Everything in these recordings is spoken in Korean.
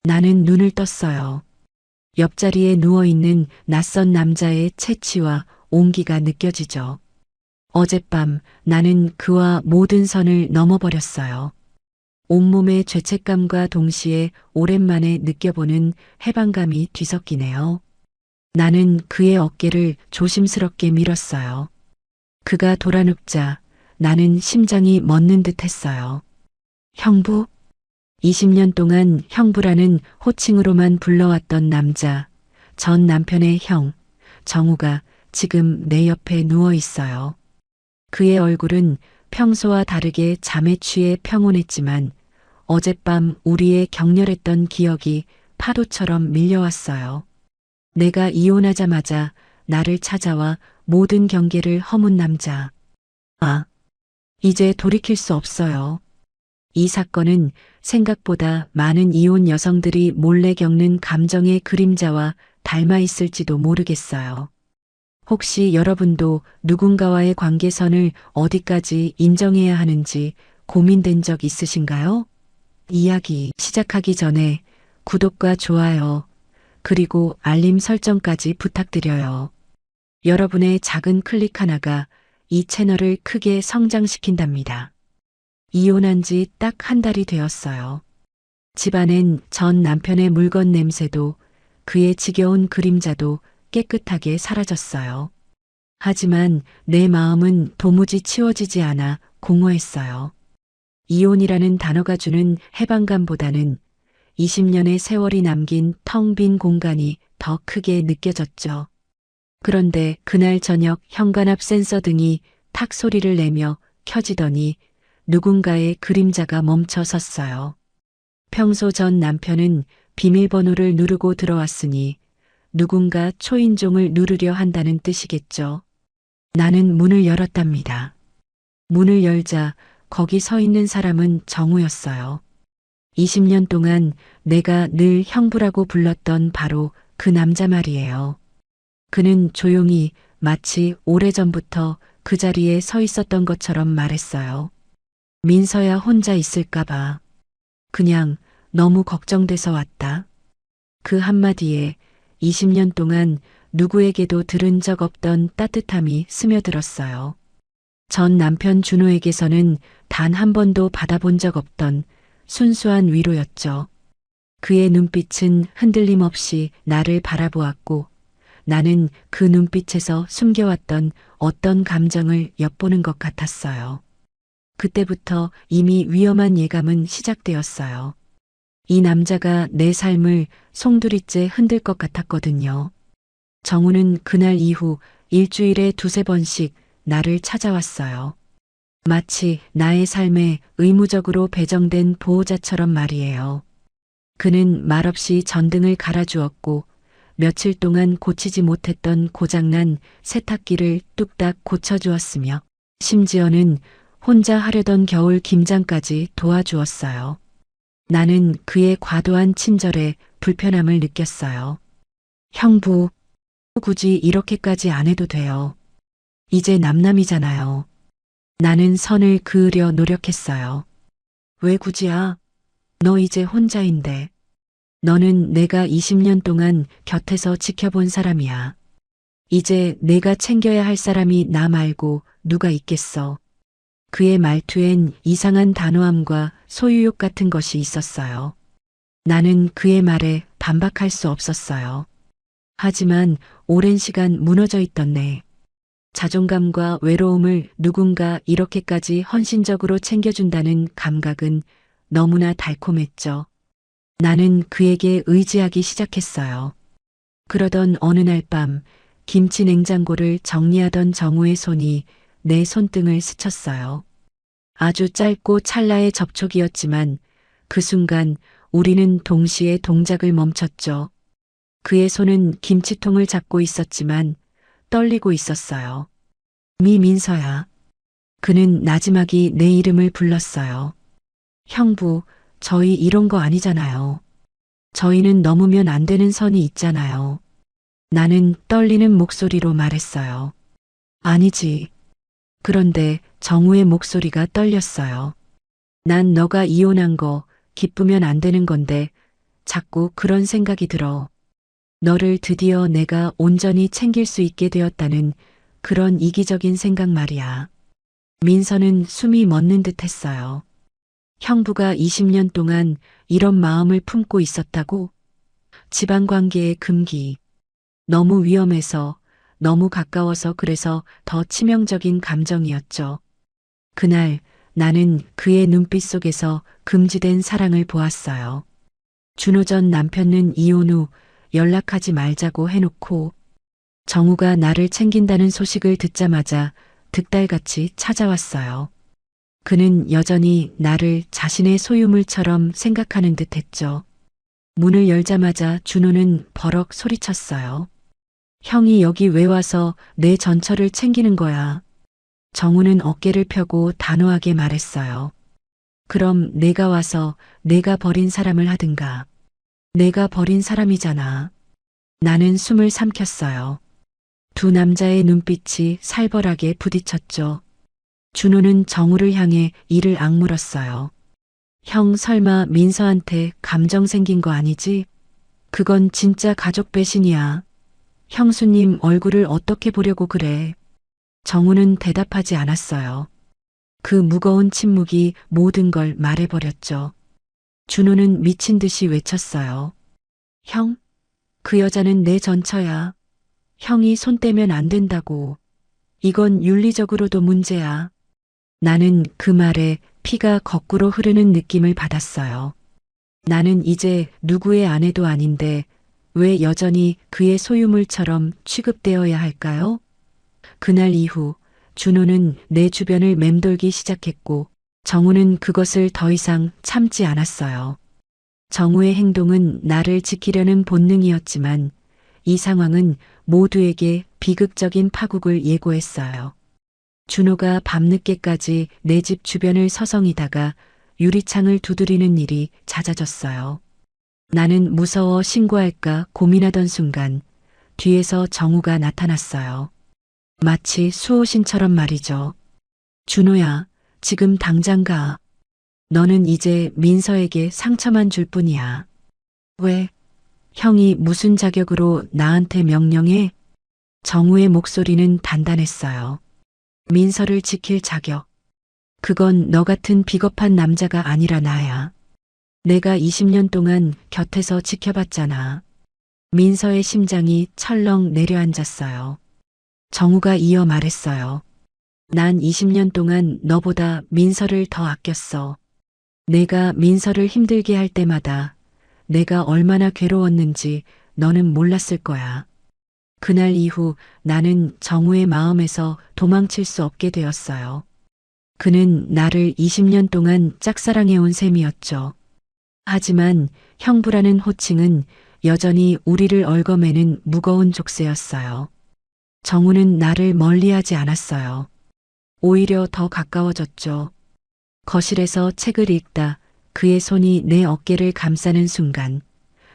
나는 눈을 떴어요. 옆자리에 누워있는 낯선 남자의 체취와 온기가 느껴지죠. 어젯밤 나는 그와 모든 선을 넘어버렸어요. 온몸의 죄책감과 동시에 오랜만에 느껴보는 해방감이 뒤섞이네요. 나는 그의 어깨를 조심스럽게 밀었어요. 그가 돌아눕자 나는 심장이 멎는 듯 했어요. 형부? 20년 동안 형부라는 호칭으로만 불러왔던 남자, 전 남편의 형, 정우가 지금 내 옆에 누워 있어요. 그의 얼굴은 평소와 다르게 잠에 취해 평온했지만 어젯밤 우리의 격렬했던 기억이 파도처럼 밀려왔어요. 내가 이혼하자마자 나를 찾아와 모든 경계를 허문 남자. 아, 이제 돌이킬 수 없어요. 이 사건은 생각보다 많은 이혼 여성들이 몰래 겪는 감정의 그림자와 닮아 있을지도 모르겠어요. 혹시 여러분도 누군가와의 관계선을 어디까지 인정해야 하는지 고민된 적 있으신가요? 이야기 시작하기 전에 구독과 좋아요, 그리고 알림 설정까지 부탁드려요. 여러분의 작은 클릭 하나가 이 채널을 크게 성장시킨답니다. 이혼한 지 딱 한 달이 되었어요. 집안엔 전 남편의 물건 냄새도 그의 지겨운 그림자도 깨끗하게 사라졌어요. 하지만 내 마음은 도무지 치워지지 않아 공허했어요. 이혼이라는 단어가 주는 해방감보다는 20년의 세월이 남긴 텅 빈 공간이 더 크게 느껴졌죠. 그런데 그날 저녁 현관 앞 센서 등이 탁 소리를 내며 켜지더니 누군가의 그림자가 멈춰 섰어요. 평소 전 남편은 비밀번호를 누르고 들어왔으니 누군가 초인종을 누르려 한다는 뜻이겠죠. 나는 문을 열었답니다. 문을 열자 거기 서 있는 사람은 정우였어요. 20년 동안 내가 늘 형부라고 불렀던 바로 그 남자 말이에요. 그는 조용히 마치 오래전부터 그 자리에 서 있었던 것처럼 말했어요. 민서야 혼자 있을까봐. 그냥 너무 걱정돼서 왔다. 그 한마디에 20년 동안 누구에게도 들은 적 없던 따뜻함이 스며들었어요. 전 남편 준호에게서는 단 한 번도 받아본 적 없던 순수한 위로였죠. 그의 눈빛은 흔들림 없이 나를 바라보았고 나는 그 눈빛에서 숨겨왔던 어떤 감정을 엿보는 것 같았어요. 그때부터 이미 위험한 예감은 시작되었어요. 이 남자가 내 삶을 송두리째 흔들 것 같았거든요. 정우는 그날 이후 일주일에 두세 번씩 나를 찾아왔어요. 마치 나의 삶에 의무적으로 배정된 보호자처럼 말이에요. 그는 말없이 전등을 갈아주었고 며칠 동안 고치지 못했던 고장난 세탁기를 뚝딱 고쳐주었으며 심지어는 혼자 하려던 겨울 김장까지 도와주었어요. 나는 그의 과도한 친절에 불편함을 느꼈어요. 형부, 굳이 이렇게까지 안 해도 돼요. 이제 남남이잖아요. 나는 선을 그으려 노력했어요. 왜 굳이야? 너 이제 혼자인데. 너는 내가 20년 동안 곁에서 지켜본 사람이야. 이제 내가 챙겨야 할 사람이 나 말고 누가 있겠어. 그의 말투엔 이상한 단호함과 소유욕 같은 것이 있었어요. 나는 그의 말에 반박할 수 없었어요. 하지만 오랜 시간 무너져 있던 내 자존감과 외로움을 누군가 이렇게까지 헌신적으로 챙겨준다는 감각은 너무나 달콤했죠. 나는 그에게 의지하기 시작했어요. 그러던 어느 날 밤 김치 냉장고를 정리하던 정우의 손이 내 손등을 스쳤어요. 아주 짧고 찰나의 접촉이었지만 그 순간 우리는 동시에 동작을 멈췄죠. 그의 손은 김치통을 잡고 있었지만 떨리고 있었어요. 민서야. 그는 나지막이 내 이름을 불렀어요. 형부, 저희 이런 거 아니잖아요. 저희는 넘으면 안 되는 선이 있잖아요. 나는 떨리는 목소리로 말했어요. 아니지. 그런데 정우의 목소리가 떨렸어요. 난 너가 이혼한 거 기쁘면 안 되는 건데 자꾸 그런 생각이 들어. 너를 드디어 내가 온전히 챙길 수 있게 되었다는 그런 이기적인 생각 말이야. 민서는 숨이 멎는 듯 했어요. 형부가 20년 동안 이런 마음을 품고 있었다고? 집안 관계의 금기. 너무 위험해서, 너무 가까워서 그래서 더 치명적인 감정이었죠. 그날 나는 그의 눈빛 속에서 금지된 사랑을 보았어요. 준호 전 남편은 이혼 후 연락하지 말자고 해놓고 정우가 나를 챙긴다는 소식을 듣자마자 득달같이 찾아왔어요. 그는 여전히 나를 자신의 소유물처럼 생각하는 듯 했죠. 문을 열자마자 준호는 버럭 소리쳤어요. 형이 여기 왜 와서 내 전처를 챙기는 거야? 정우는 어깨를 펴고 단호하게 말했어요. 그럼 내가 와서 내가 버린 사람을 하든가. 내가 버린 사람이잖아. 나는 숨을 삼켰어요. 두 남자의 눈빛이 살벌하게 부딪혔죠. 준호는 정우를 향해 이를 악물었어요. 형 설마 민서한테 감정 생긴 거 아니지? 그건 진짜 가족 배신이야. 형수님 얼굴을 어떻게 보려고 그래? 정우는 대답하지 않았어요. 그 무거운 침묵이 모든 걸 말해버렸죠. 준호는 미친 듯이 외쳤어요. 형? 그 여자는 내 전처야. 형이 손 떼면 안 된다고. 이건 윤리적으로도 문제야. 나는 그 말에 피가 거꾸로 흐르는 느낌을 받았어요. 나는 이제 누구의 아내도 아닌데 왜 여전히 그의 소유물처럼 취급되어야 할까요? 그날 이후 준호는 내 주변을 맴돌기 시작했고 정우는 그것을 더 이상 참지 않았어요. 정우의 행동은 나를 지키려는 본능이었지만 이 상황은 모두에게 비극적인 파국을 예고했어요. 준호가 밤늦게까지 내 집 주변을 서성이다가 유리창을 두드리는 일이 잦아졌어요. 나는 무서워 신고할까 고민하던 순간 뒤에서 정우가 나타났어요. 마치 수호신처럼 말이죠. 준호야, 지금 당장 가. 너는 이제 민서에게 상처만 줄 뿐이야. 왜? 형이 무슨 자격으로 나한테 명령해? 정우의 목소리는 단단했어요. 민서를 지킬 자격. 그건 너 같은 비겁한 남자가 아니라 나야. 내가 20년 동안 곁에서 지켜봤잖아. 민서의 심장이 철렁 내려앉았어요. 정우가 이어 말했어요. 난 20년 동안 너보다 민서를 더 아꼈어. 내가 민서를 힘들게 할 때마다 내가 얼마나 괴로웠는지 너는 몰랐을 거야. 그날 이후 나는 정우의 마음에서 도망칠 수 없게 되었어요. 그는 나를 20년 동안 짝사랑해온 셈이었죠. 하지만 형부라는 호칭은 여전히 우리를 얽어매는 무거운 족쇄였어요. 정우는 나를 멀리하지 않았어요. 오히려 더 가까워졌죠. 거실에서 책을 읽다 그의 손이 내 어깨를 감싸는 순간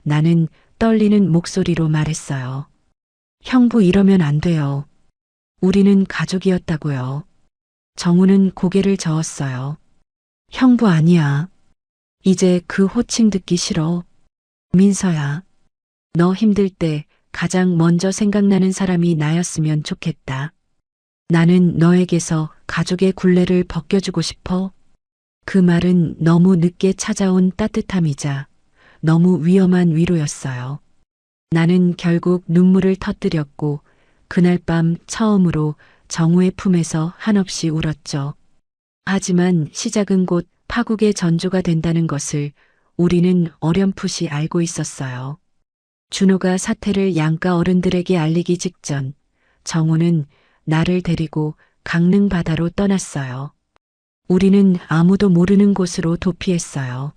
나는 떨리는 목소리로 말했어요. 형부 이러면 안 돼요. 우리는 가족이었다고요. 정우는 고개를 저었어요. 형부 아니야. 이제 그 호칭 듣기 싫어. 민서야. 너 힘들 때 가장 먼저 생각나는 사람이 나였으면 좋겠다. 나는 너에게서 가족의 굴레를 벗겨주고 싶어. 그 말은 너무 늦게 찾아온 따뜻함이자 너무 위험한 위로였어요. 나는 결국 눈물을 터뜨렸고 그날 밤 처음으로 정우의 품에서 한없이 울었죠. 하지만 시작은 곧 파국의 전조가 된다는 것을 우리는 어렴풋이 알고 있었어요. 준호가 사태를 양가 어른들에게 알리기 직전 정우는 나를 데리고 강릉 바다로 떠났어요. 우리는 아무도 모르는 곳으로 도피했어요.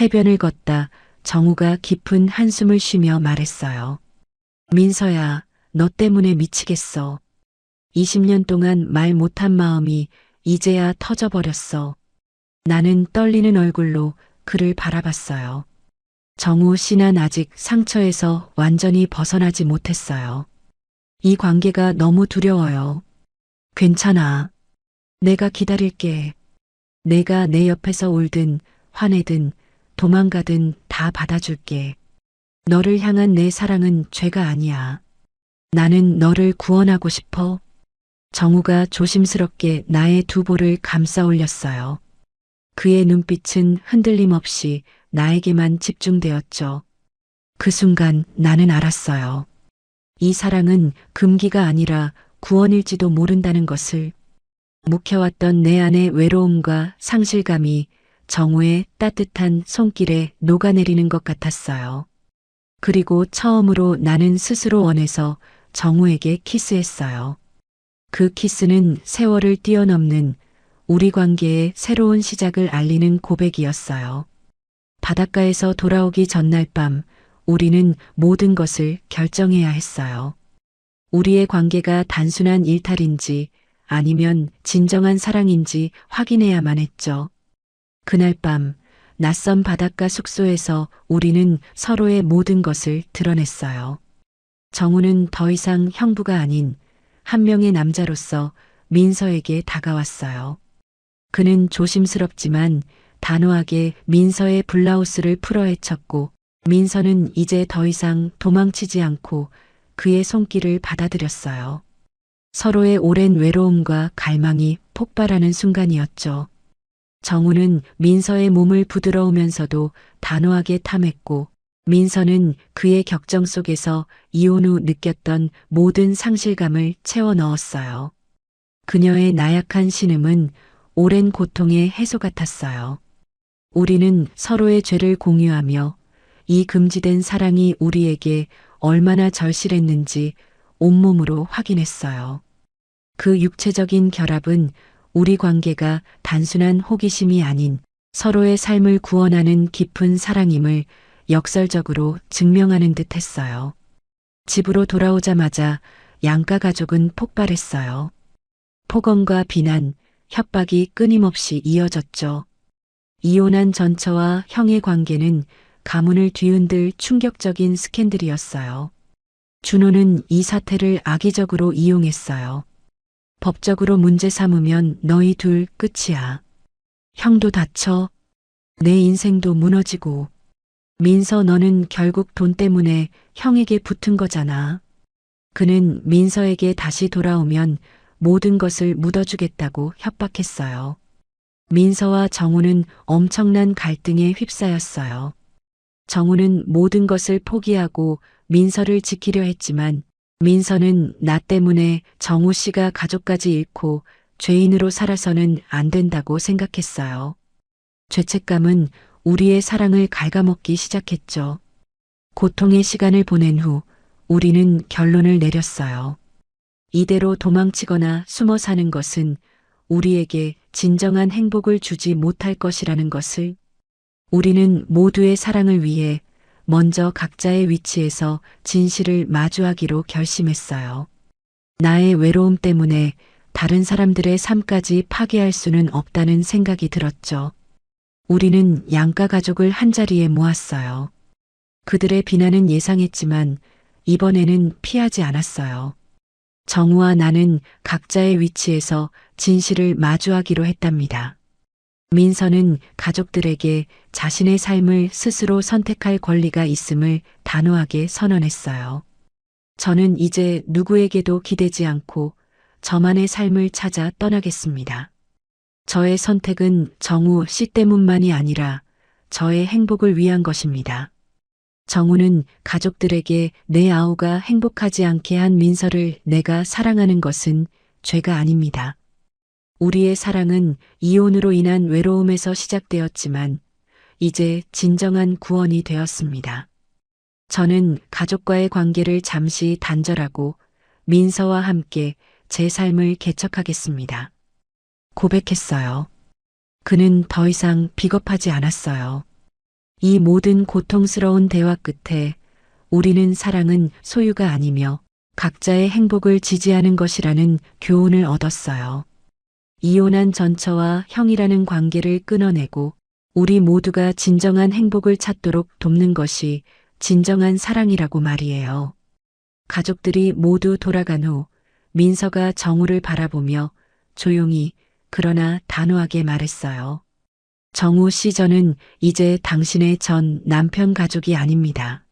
해변을 걷다 정우가 깊은 한숨을 쉬며 말했어요. 민서야, 너 때문에 미치겠어. 20년 동안 말 못한 마음이 이제야 터져버렸어. 나는 떨리는 얼굴로 그를 바라봤어요. 정우 씨는 아직 상처에서 완전히 벗어나지 못했어요. 이 관계가 너무 두려워요. 괜찮아. 내가 기다릴게. 내가 내 옆에서 울든 화내든 도망가든 다 받아줄게. 너를 향한 내 사랑은 죄가 아니야. 나는 너를 구원하고 싶어. 정우가 조심스럽게 나의 두 볼을 감싸 올렸어요. 그의 눈빛은 흔들림 없이 나에게만 집중되었죠. 그 순간 나는 알았어요. 이 사랑은 금기가 아니라 구원일지도 모른다는 것을. 묵혀왔던 내 안의 외로움과 상실감이 정우의 따뜻한 손길에 녹아내리는 것 같았어요. 그리고 처음으로 나는 스스로 원해서 정우에게 키스했어요. 그 키스는 세월을 뛰어넘는 우리 관계의 새로운 시작을 알리는 고백이었어요. 바닷가에서 돌아오기 전날 밤 우리는 모든 것을 결정해야 했어요. 우리의 관계가 단순한 일탈인지 아니면 진정한 사랑인지 확인해야만 했죠. 그날 밤 낯선 바닷가 숙소에서 우리는 서로의 모든 것을 드러냈어요. 정우는 더 이상 형부가 아닌 한 명의 남자로서 민서에게 다가왔어요. 그는 조심스럽지만 단호하게 민서의 블라우스를 풀어헤쳤고 민서는 이제 더 이상 도망치지 않고 그의 손길을 받아들였어요. 서로의 오랜 외로움과 갈망이 폭발하는 순간이었죠. 정우는 민서의 몸을 부드러우면서도 단호하게 탐했고 민서는 그의 격정 속에서 이혼 후 느꼈던 모든 상실감을 채워 넣었어요. 그녀의 나약한 신음은 오랜 고통의 해소 같았어요. 우리는 서로의 죄를 공유하며 이 금지된 사랑이 우리에게 얼마나 절실했는지 온몸으로 확인했어요. 그 육체적인 결합은 우리 관계가 단순한 호기심이 아닌 서로의 삶을 구원하는 깊은 사랑임을 역설적으로 증명하는 듯 했어요. 집으로 돌아오자마자 양가 가족은 폭발했어요. 폭언과 비난, 협박이 끊임없이 이어졌죠. 이혼한 전처와 형의 관계는 가문을 뒤흔들 충격적인 스캔들이었어요. 준호는 이 사태를 악의적으로 이용했어요. 법적으로 문제 삼으면 너희 둘 끝이야. 형도 다쳐. 내 인생도 무너지고. 민서 너는 결국 돈 때문에 형에게 붙은 거잖아. 그는 민서에게 다시 돌아오면 모든 것을 묻어주겠다고 협박했어요. 민서와 정우는 엄청난 갈등에 휩싸였어요. 정우는 모든 것을 포기하고 민서를 지키려 했지만 민서는 나 때문에 정우 씨가 가족까지 잃고 죄인으로 살아서는 안 된다고 생각했어요. 죄책감은 우리의 사랑을 갉아먹기 시작했죠. 고통의 시간을 보낸 후 우리는 결론을 내렸어요. 이대로 도망치거나 숨어 사는 것은 우리에게 진정한 행복을 주지 못할 것이라는 것을. 우리는 모두의 사랑을 위해 먼저 각자의 위치에서 진실을 마주하기로 결심했어요. 나의 외로움 때문에 다른 사람들의 삶까지 파괴할 수는 없다는 생각이 들었죠. 우리는 양가 가족을 한자리에 모았어요. 그들의 비난은 예상했지만 이번에는 피하지 않았어요. 정우와 나는 각자의 위치에서 진실을 마주하기로 했답니다. 민서는 가족들에게 자신의 삶을 스스로 선택할 권리가 있음을 단호하게 선언했어요. 저는 이제 누구에게도 기대지 않고 저만의 삶을 찾아 떠나겠습니다. 저의 선택은 정우 씨 때문만이 아니라 저의 행복을 위한 것입니다. 정우는 가족들에게 내 아우가 행복하지 않게 한 민서를 내가 사랑하는 것은 죄가 아닙니다. 우리의 사랑은 이혼으로 인한 외로움에서 시작되었지만 이제 진정한 구원이 되었습니다. 저는 가족과의 관계를 잠시 단절하고 민서와 함께 제 삶을 개척하겠습니다. 고백했어요. 그는 더 이상 비겁하지 않았어요. 이 모든 고통스러운 대화 끝에 우리는 사랑은 소유가 아니며 각자의 행복을 지지하는 것이라는 교훈을 얻었어요. 이혼한 전처와 형이라는 관계를 끊어내고 우리 모두가 진정한 행복을 찾도록 돕는 것이 진정한 사랑이라고 말이에요. 가족들이 모두 돌아간 후 민서가 정우를 바라보며 조용히 그러나 단호하게 말했어요. 정우 씨, 저는 이제 당신의 전 남편 가족이 아닙니다.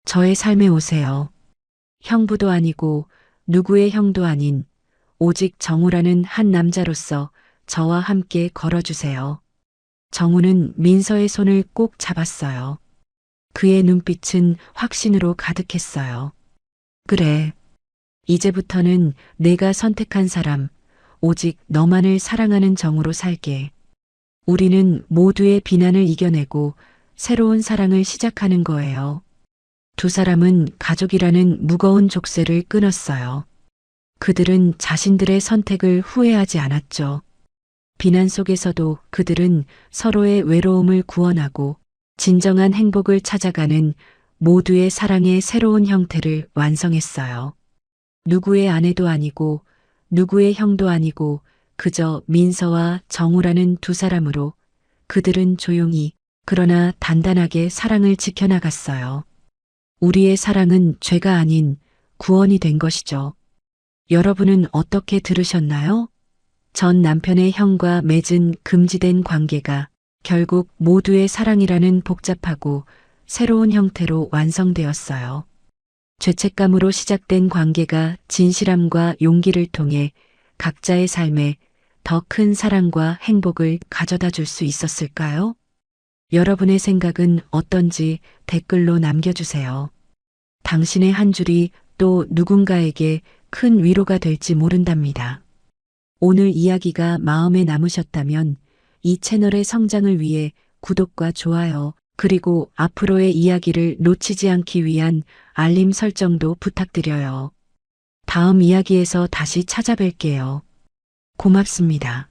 저의 삶에 오세요. 형부도 아니고 누구의 형도 아닌 오직 정우라는 한 남자로서 저와 함께 걸어주세요. 정우는 민서의 손을 꼭 잡았어요. 그의 눈빛은 확신으로 가득했어요. 그래. 이제부터는 내가 선택한 사람, 오직 너만을 사랑하는 정우로 살게. 우리는 모두의 비난을 이겨내고 새로운 사랑을 시작하는 거예요. 두 사람은 가족이라는 무거운 족쇄를 끊었어요. 그들은 자신들의 선택을 후회하지 않았죠. 비난 속에서도 그들은 서로의 외로움을 구원하고 진정한 행복을 찾아가는 모두의 사랑의 새로운 형태를 완성했어요. 누구의 아내도 아니고 누구의 형도 아니고 그저 민서와 정우라는 두 사람으로 그들은 조용히 그러나 단단하게 사랑을 지켜나갔어요. 우리의 사랑은 죄가 아닌 구원이 된 것이죠. 여러분은 어떻게 들으셨나요? 전 남편의 형과 맺은 금지된 관계가 결국 모두의 사랑이라는 복잡하고 새로운 형태로 완성되었어요. 죄책감으로 시작된 관계가 진실함과 용기를 통해 각자의 삶에 더 큰 사랑과 행복을 가져다 줄 수 있었을까요? 여러분의 생각은 어떤지 댓글로 남겨주세요. 당신의 한 줄이 또 누군가에게 큰 위로가 될지 모른답니다. 오늘 이야기가 마음에 남으셨다면 이 채널의 성장을 위해 구독과 좋아요, 그리고 앞으로의 이야기를 놓치지 않기 위한 알림 설정도 부탁드려요. 다음 이야기에서 다시 찾아뵐게요. 고맙습니다.